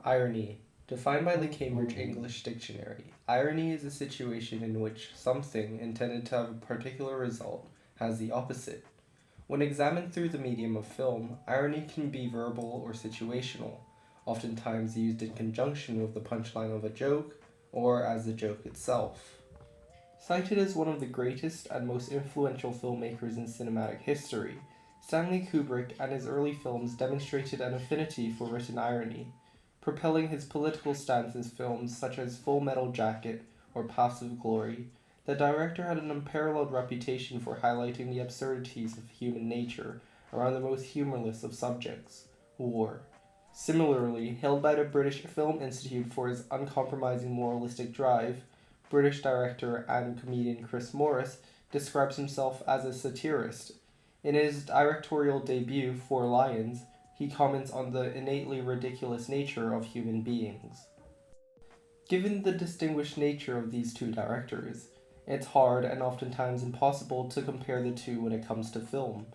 Irony. Defined by the Cambridge English Dictionary, irony is a situation in which something intended to have a particular result has the opposite. When examined through the medium of film, irony can be verbal or situational, oftentimes used in conjunction with the punchline of a joke or as the joke itself. Cited as one of the greatest and most influential filmmakers in cinematic history, Stanley Kubrick and his early films demonstrated an affinity for written irony, propelling his political stance in films such as Full Metal Jacket or Paths of Glory. The director had an unparalleled reputation for highlighting the absurdities of human nature around the most humorless of subjects, war. Similarly, hailed by the British Film Institute for his uncompromising moralistic drive, British director and comedian Chris Morris describes himself as a satirist. In his directorial debut, Four Lions, he comments on the innately ridiculous nature of human beings. Given the distinguished nature of these two directors, it's hard and oftentimes impossible to compare the two when it comes to film.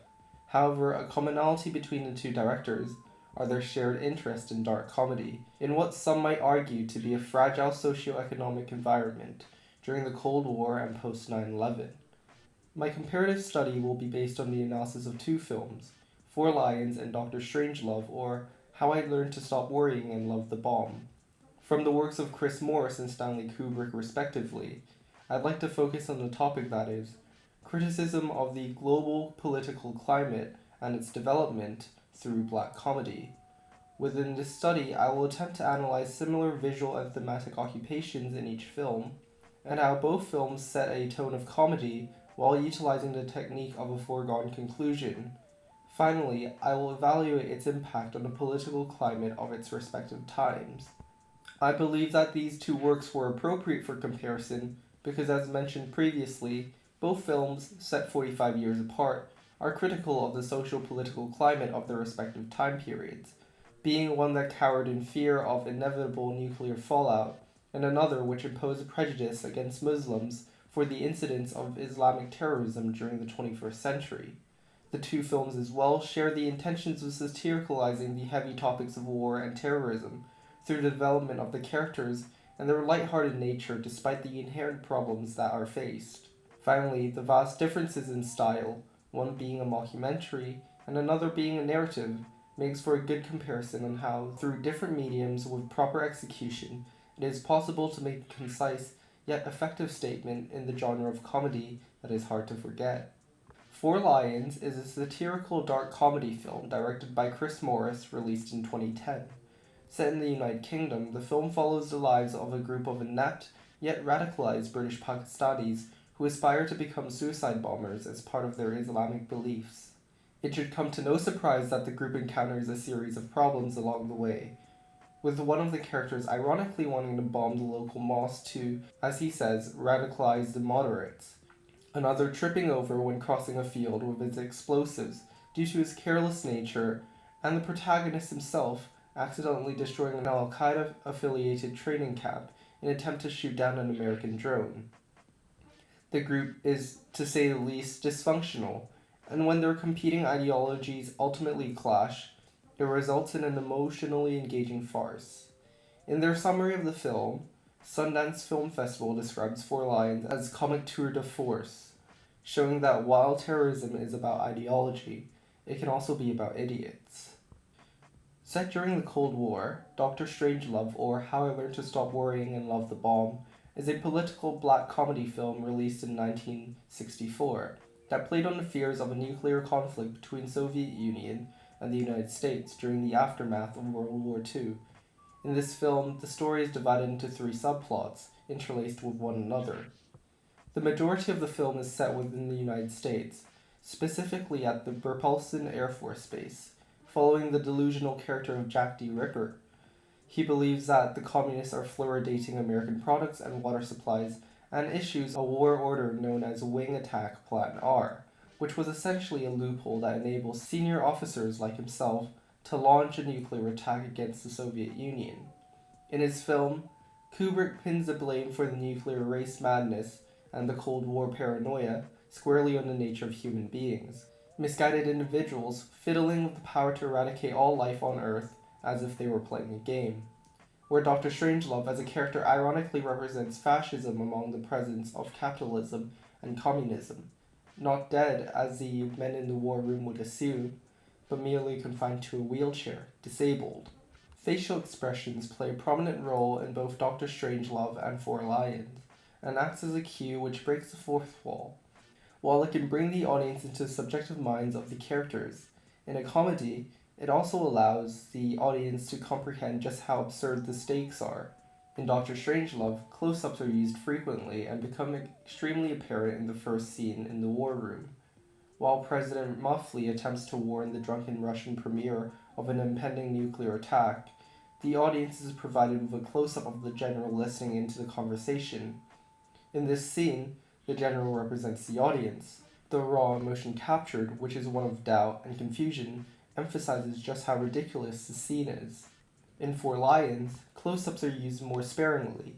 However, a commonality between the two directors are their shared interest in dark comedy, in what some might argue to be a fragile socio-economic environment during the Cold War and post 9/11. My comparative study will be based on the analysis of two films, Four Lions and Dr. Strangelove, or How I Learned to Stop Worrying and Love the Bomb. From the works of Chris Morris and Stanley Kubrick respectively, I'd like to focus on the topic that is criticism of the global political climate and its development through black comedy. Within this study, I will attempt to analyze similar visual and thematic occupations in each film, and how both films set a tone of comedy while utilizing the technique of a foregone conclusion. Finally, I will evaluate its impact on the political climate of its respective times. I believe that these two works were appropriate for comparison because, as mentioned previously, both films, set 45 years apart, are critical of the social-political climate of their respective time periods, being one that cowered in fear of inevitable nuclear fallout, and another which imposed prejudice against Muslims for the incidents of Islamic terrorism during the 21st century. The two films as well share the intentions of satiricalizing the heavy topics of war and terrorism through the development of the characters and their lighthearted nature despite the inherent problems that are faced. Finally, the vast differences in style, one being a mockumentary and another being a narrative, makes for a good comparison on how, through different mediums with proper execution, it is possible to make a concise yet effective statement in the genre of comedy that is hard to forget. Four Lions is a satirical dark comedy film directed by Chris Morris, released in 2010. Set in the United Kingdom, the film follows the lives of a group of inept yet radicalized British Pakistanis who aspire to become suicide bombers as part of their Islamic beliefs. It should come to no surprise that the group encounters a series of problems along the way, with one of the characters ironically wanting to bomb the local mosque to, as he says, radicalize the moderates, another tripping over when crossing a field with his explosives due to his careless nature, and the protagonist himself accidentally destroying an Al-Qaeda affiliated training camp in an attempt to shoot down an American drone. The group is, to say the least, dysfunctional, and when their competing ideologies ultimately clash, it results in an emotionally engaging farce. In their summary of the film, Sundance Film Festival describes Four Lions as comic tour de force, showing that while terrorism is about ideology, it can also be about idiots. Set during the Cold War, Dr. Strangelove, or How I Learned to Stop Worrying and Love the Bomb, is a political black comedy film released in 1964 that played on the fears of a nuclear conflict between Soviet Union and the United States during the aftermath of World War II. In this film, the story is divided into three subplots, interlaced with one another. The majority of the film is set within the United States, specifically at the Burpelson Air Force Base, following the delusional character of Jack D. Ripper. He believes that the communists are fluoridating American products and water supplies and issues a war order known as Wing Attack Plan R, which was essentially a loophole that enables senior officers like himself to launch a nuclear attack against the Soviet Union. In his film, Kubrick pins the blame for the nuclear race madness and the Cold War paranoia squarely on the nature of human beings. Misguided individuals fiddling with the power to eradicate all life on Earth as if they were playing a game. where Dr. Strangelove as a character ironically represents fascism among the presence of capitalism and communism, not dead as the men in the war room would assume, but merely confined to a wheelchair, disabled. Facial expressions play a prominent role in both Doctor Strangelove and Four Lions, and acts as a cue which breaks the fourth wall. While it can bring the audience into the subjective minds of the characters, in a comedy, it also allows the audience to comprehend just how absurd the stakes are. In Doctor Strangelove, close ups are used frequently and become extremely apparent in the first scene in the war room. While President Muffley attempts to warn the drunken Russian premier of an impending nuclear attack, the audience is provided with a close up of the general listening into the conversation. In this scene, the general represents the audience. The raw emotion captured, which is one of doubt and confusion, emphasizes just how ridiculous the scene is. In Four Lions, close ups are used more sparingly.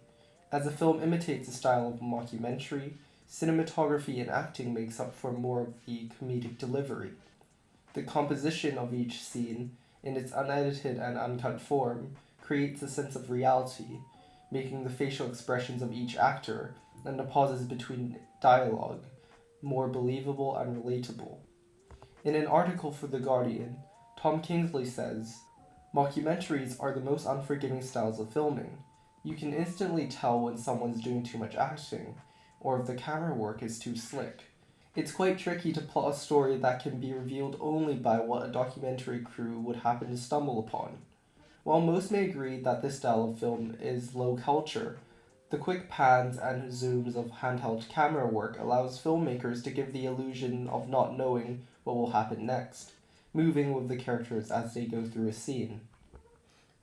As the film imitates the style of a mockumentary, cinematography and acting makes up for more of the comedic delivery. The composition of each scene, in its unedited and uncut form, creates a sense of reality, making the facial expressions of each actor and the pauses between dialogue more believable and relatable. In an article for The Guardian, Tom Kingsley says, "Mockumentaries are the most unforgiving styles of filming. You can instantly tell when someone's doing too much acting, or if the camera work is too slick. It's quite tricky to plot a story that can be revealed only by what a documentary crew would happen to stumble upon." While most may agree that this style of film is low culture, the quick pans and zooms of handheld camera work allows filmmakers to give the illusion of not knowing what will happen next, moving with the characters as they go through a scene.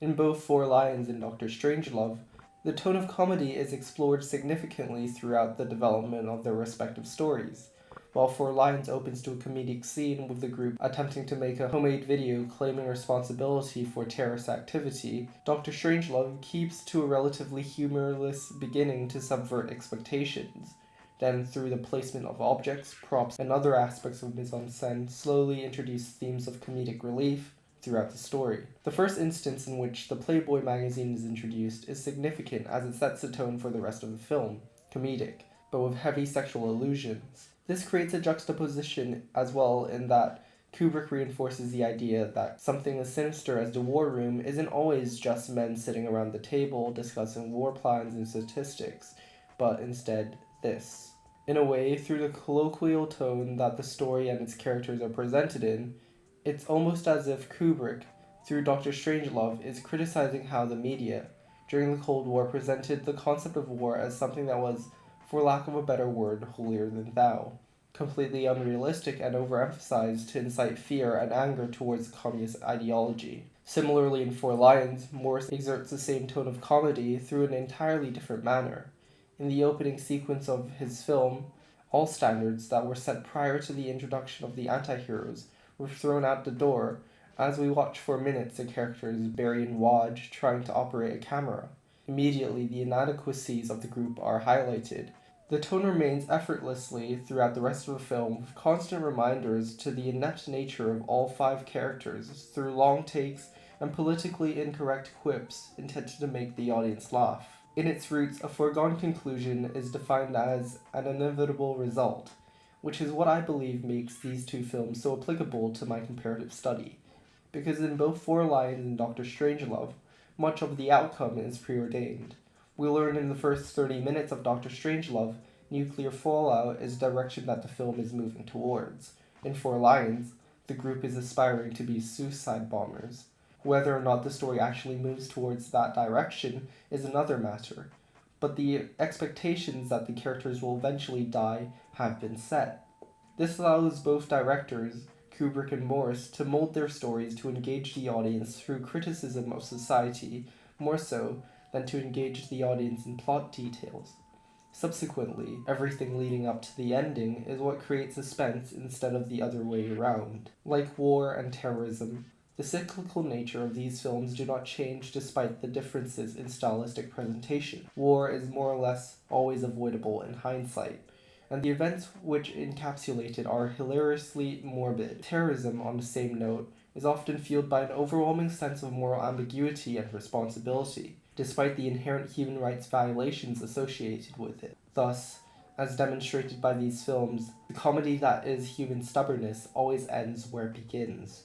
In both Four Lions and Doctor Strangelove, the tone of comedy is explored significantly throughout the development of their respective stories. While Four Lions opens to a comedic scene with the group attempting to make a homemade video claiming responsibility for terrorist activity, Doctor Strangelove keeps to a relatively humorless beginning to subvert expectations. Then, through the placement of objects, props, and other aspects of mise-en-scène, slowly introduce themes of comedic relief throughout the story. The first instance in which the Playboy magazine is introduced is significant as it sets the tone for the rest of the film, comedic, but with heavy sexual allusions. This creates a juxtaposition as well in that Kubrick reinforces the idea that something as sinister as the war room isn't always just men sitting around the table discussing war plans and statistics, but instead this. In a way, through the colloquial tone that the story and its characters are presented in, it's almost as if Kubrick, through Doctor Strangelove, is criticizing how the media, during the Cold War, presented the concept of war as something that was, for lack of a better word, holier than thou, completely unrealistic and overemphasized to incite fear and anger towards the communist ideology. Similarly, in Four Lions, Morris exerts the same tone of comedy through an entirely different manner. In the opening sequence of his film, all standards that were set prior to the introduction of the anti-heroes were thrown out the door as we watch for minutes the characters Barry and Wadge trying to operate a camera. Immediately, the inadequacies of the group are highlighted. The tone remains effortlessly throughout the rest of the film, with constant reminders to the inept nature of all five characters through long takes and politically incorrect quips intended to make the audience laugh. In its roots, a foregone conclusion is defined as an inevitable result, which is what I believe makes these two films so applicable to my comparative study, because in both Four Lions and Doctor Strangelove, much of the outcome is preordained. We learn in the first 30 minutes of Doctor Strangelove, nuclear fallout is the direction that the film is moving towards. In Four Lions, the group is aspiring to be suicide bombers. Whether or not the story actually moves towards that direction is another matter, but the expectations that the characters will eventually die have been set. This allows both directors, Kubrick and Morris, to mold their stories to engage the audience through criticism of society more so than to engage the audience in plot details. Subsequently, everything leading up to the ending is what creates suspense instead of the other way around. Like war and terrorism, the cyclical nature of these films do not change despite the differences in stylistic presentation. War is more or less always avoidable in hindsight, and the events which encapsulate it are hilariously morbid. Terrorism, on the same note, is often fueled by an overwhelming sense of moral ambiguity and responsibility. despite the inherent human rights violations associated with it. Thus, as demonstrated by these films, the comedy that is human stubbornness always ends where it begins.